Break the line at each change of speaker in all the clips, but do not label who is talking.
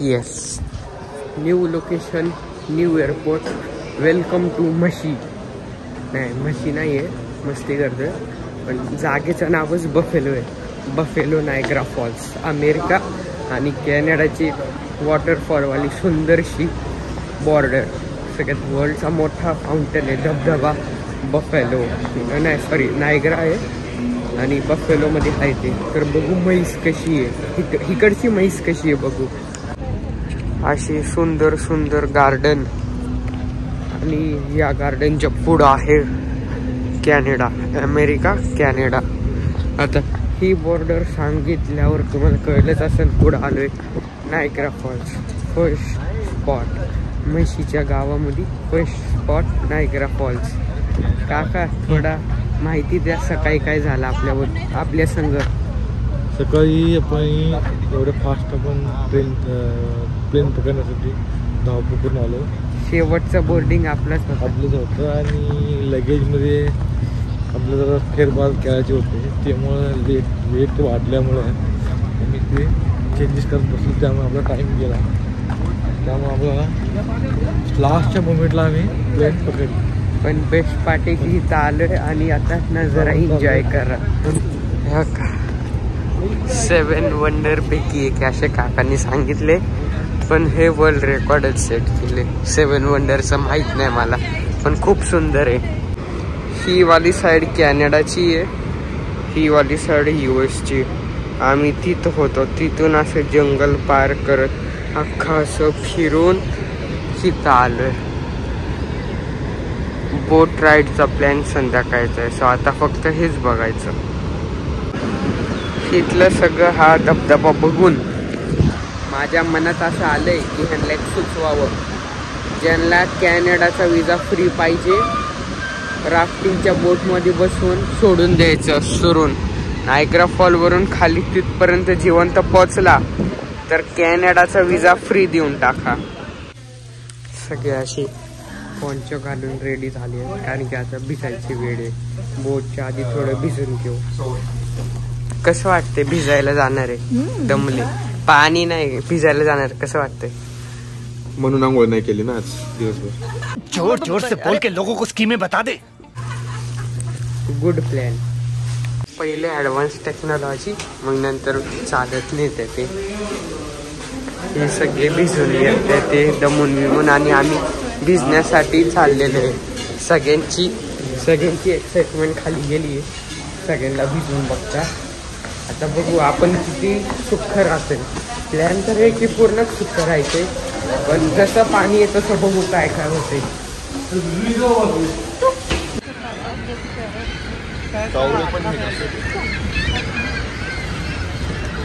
Yes, new location, new airport, welcome to म्हशी. नाही म्हशी नाही आहे, मस्ती करतोय, पण जागेचं नावच बफेलो आहे. बफेलो नायग्रा फॉल्स, अमेरिका आणि कॅनडाची वॉटरफॉलवाली सुंदरशी बॉर्डर. सगळ्यात वर्ल्डचा मोठा फाउंटन आहे, धबधबा बफेलो, नाही सॉरी नायग्रा आहे आणि बफेलोमध्ये आहे ते. तर बघू म्हैस कशी आहे, इकडची म्हैस कशी आहे बघू. अशी सुंदर सुंदर गार्डन आणि या गार्डनच्या पुढं आहे कॅनडा, अमेरिका कॅनडा. आता ही बॉर्डर सांगितल्यावर तुम्हाला कळलंच असेल पुढं आलोय नायग्रा फॉल्स. फर्स्ट स्पॉट म्हशीच्या गावामध्ये, फर्स्ट स्पॉट नायग्रा फॉल्स. काका थोडा माहिती द्या, सकाळी काय झालं आपल्या संग.
सकाळी आपण एवढं फास्ट आपण प्लेन पकडण्यासाठी धावपळ करून आलो.
शेवटचं बोर्डिंग आपलंच
होतं आणि लगेजमध्ये आपल्याला जरा फेरफार करायचे होते, त्यामुळं वेट वाढल्यामुळे आम्ही ते चेंजेस करत बसलो, त्यामुळे आपला टाईम गेला. त्यामुळे आपल्याला लास्टच्या मोमेंटला आम्ही प्लेन पकडली.
पण बेस्ट पार्टी की इथं आलोय आणि आता ना जरा एन्जॉय करा. 7 वंडर पैकी एक असे काकांनी सांगितले, पण हे वर्ल्ड रेकॉर्डच सेट केले. 7 वंडरचं माहीत नाही मला, पण खूप सुंदर आहे. ही वाली साईड कॅनडाची आहे, ही वाली साईड US ची. आम्ही तिथं होतो, तिथून असं जंगल पार करत अख्खा असं फिरून तिथं आलोय. बोट राईडचा प्लॅन संध्याकाळचा आहे, सो आता फक्त हेच बघायचं. इथलं सगळं हा धबधबा बघून माझ्या मनात असं आलंय की ह्यांना एक सुचवावं, ज्यांना कॅनडाचा विजा फ्री पाहिजे, राफ्टिंगच्या बोटमध्ये बसून सोडून द्यायचं सुरून. नायग्रा फॉलवरून खाली तिथपर्यंत जिवंत पोचला तर कॅनडाचा विजा फ्री देऊन टाका. सगळे अशी पोंचो घालून रेडी झाली आहे, कारण की आता भिजायची वेळ आहे. बोटच्या आधी थोडं भिजून घेऊ. कसं वाटतंय भिजायला जाणार आहे? दमले, पाणी नाही भिजायला जाणार, कसं वाटतंय?
म्हणून आंघोळ नाही केली ना आज दिवसभर.
जोर जोर से बोल के लोगों को स्कीमें बता दे.
Good plan. पहिले ॲडव्हान्स टेक्नॉलॉजी, मग नंतर चालत नेते ते. हे सगळे भिजून येते ते दमून विमून, आणि आम्ही भिजण्यासाठी चाललेलो आहे. सगळ्यांची एक्साइटमेंट खाली गेली आहे, सगळ्यांना भिजून बघता. आता बघू आपण किती सुख राहतोय. प्लॅन तर आहे की पूर्ण सुख राहायचे, पण जसं पाणी येतं तसं बघू काय काय होते.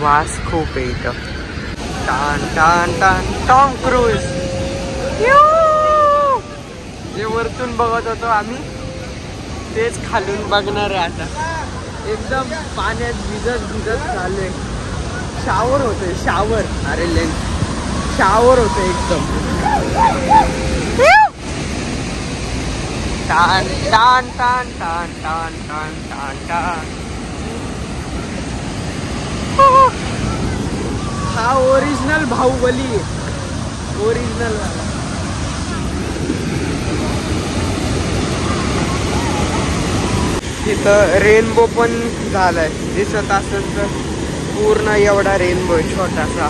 वास खूप आहे इथं. टान टान टान टॉम क्रूज. जे वरतून बघत होतो आम्ही तेच खालून बघणार आहे आता. एकदम पाण्यात भिजत चालले. शावर होतोय, शावर. अरे शावर होतोय एकदम. टान टान टान टान टान टान टान टान. हा ओरिजिनल बाहुबली आहे, ओरिजिनल वाला. तिथं रेनबो पण झालाय, दिसत असेल तर पूर्ण एवढा रेनबो छोटासा.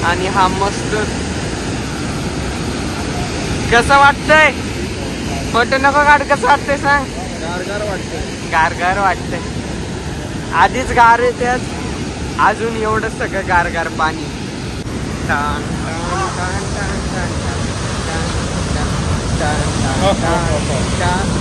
आणि हा मस्त. कसं वाटतंय? फोटो नको काढ, कसं वाटतंय सांग?
गारगार वाटतंय,
गारगार वाटतंय. आधीच गार आहे, त्यात अजून एवढं सगळं गारगार पाणी. टान टान टान टान टान टान टान टान टान.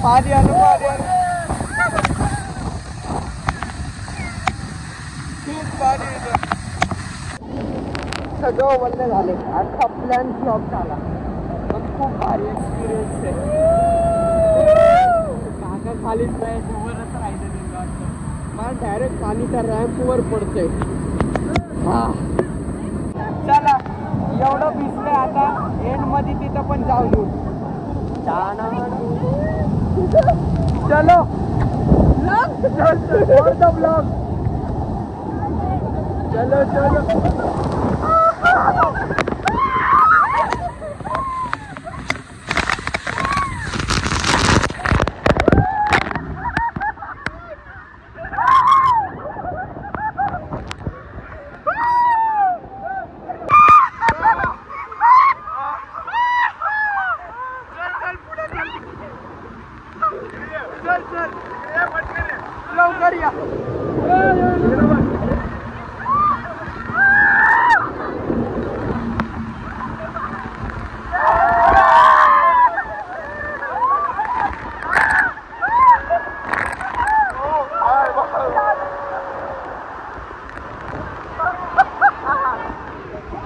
पाणी आलं, पाणी आलं, खूप पाणी येतं. सगळं वल्ल झाले. अख्खा प्लॅन फ्लॉप झाला. पण खूप भारी एक्सपिरियन्स आहे. काका खाली वरच राहायचं वाटतं. मला डायरेक्ट खाली त्या रॅम्पवर पडतंय. हा चला एवढं भिजलंय आता एंड मध्ये तिथं पण जाऊ देऊ. चलो ब्लॉग चलो चलो. लवकर या.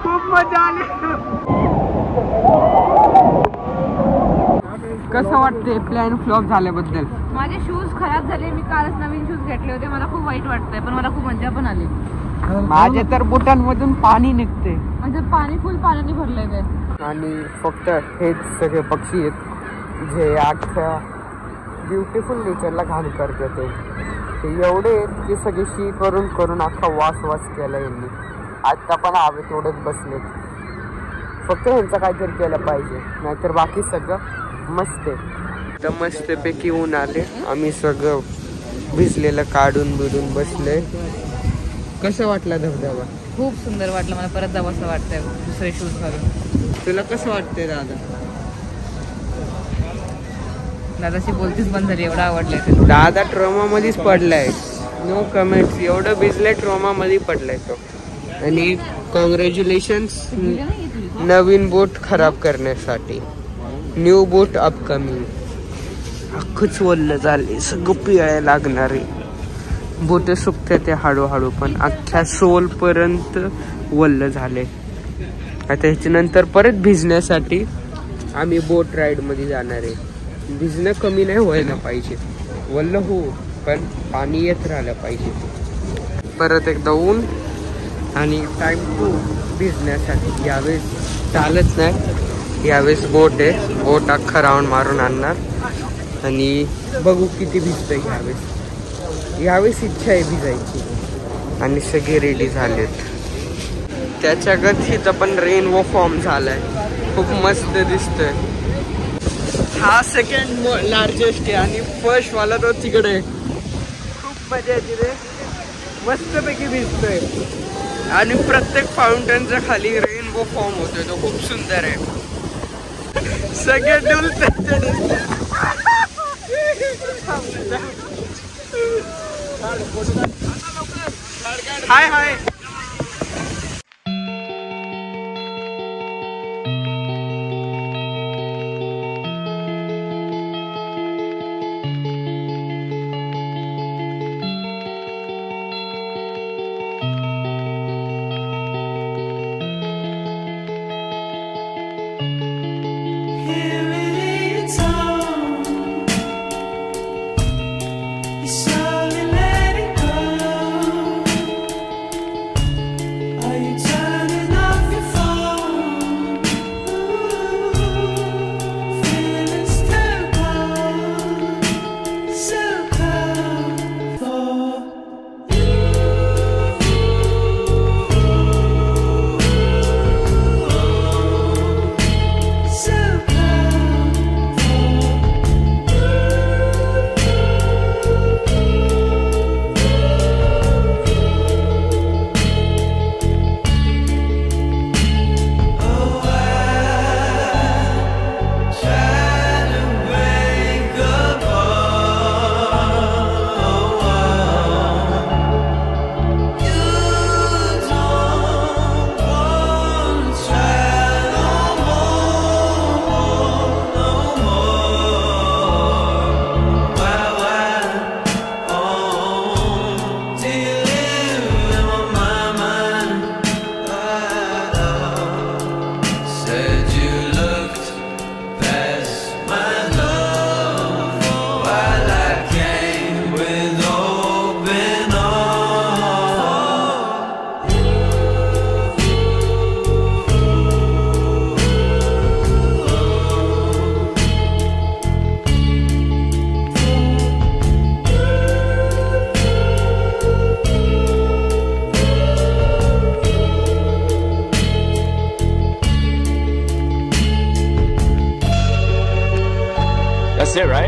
खूप मजा आली. कसं वाटतंय प्लॅन फ्लॉप झाल्याबद्दल?
माझे शूज खराब झाले. मी कालच नवीन शूज घेतले होते. मला खूप वाईट वाटतंय पण मला खूप मजा पण आली.
माझे तर बुटांमधून पाणी निघते.
म्हणजे पाणी फुल पाण्याने भरलंय ते.
आणि फक्त हेच सगळे पक्षी आहेत जे अख्ख्या ब्युटिफुल नेचरला घाण करतात. ते एवढे आहेत की सगळे शी करून करून अख्खा वास केला यांनी. आत्ता पण हवे तेवढेच बसलेत. फक्त ह्यांचं काहीतरी केलं पाहिजे नाहीतर बाकी सगळं मस्त आहे. तर मस्तपैकी ऊन आले. आम्ही सगळं भिजलेलं काढून बिडून बसले. कसं वाटलं धबधबा?
खूप सुंदर वाटलं. मला परत जावं असं वाटतंय दुसरे शूज घालून.
तुला कसं वाटतंय दादा?
दादाशी बोलतीच बंद झाली. एवढं आवडलंय.
दादा ट्रॉमा मध्येच पडलाय. No comments. एवढं भिजलंय ट्रॉमा मध्ये पडलाय तो. आणि कॉंग्रॅच्युलेशन्स नवीन बोट खराब करण्यासाठी. न्यू बोट अपकमिंग. अख्खच वल्ल झाले. सगळं पिळायला लागणारे. बोट सुकते ते हळूहळू पण अख्ख्या सोल पर्यंत वल्ल झाले. आता ह्याच्यानंतर परत भिजण्यासाठी आम्ही बोट राईड मध्ये जाणार आहे. भिजणं कमी नाही व्हायला पाहिजे. वल्ल हो पण पाणी येत राहिलं पाहिजे. परत एकदा ऊन आणि टाइम टू भिजण्यासाठी. यावेळेस चालत नाही. यावेळेस बोट आहे. बोट अख्खा राऊंड मारून आणणार आणि बघू किती भिजतंय यावेळेस. यावेळेस इच्छा आहे भिजायची. आणि सगळे रेडी झालेत. त्याच्या गतीचा पण रेनबो फॉर्म झालाय. खूप मस्त दिसतोय. हा सेकंड लार्जेस्ट आहे आणि फर्स्ट वाला तो तिकडे आहे. खूप मजा येते रे. मस्तपैकी भिजतोय आणि प्रत्येक फाउंटनच्या खाली रेनबो फॉर्म होतोय. तो खूप सुंदर आहे. सगळे डुलते. हाय हाय.
it, right?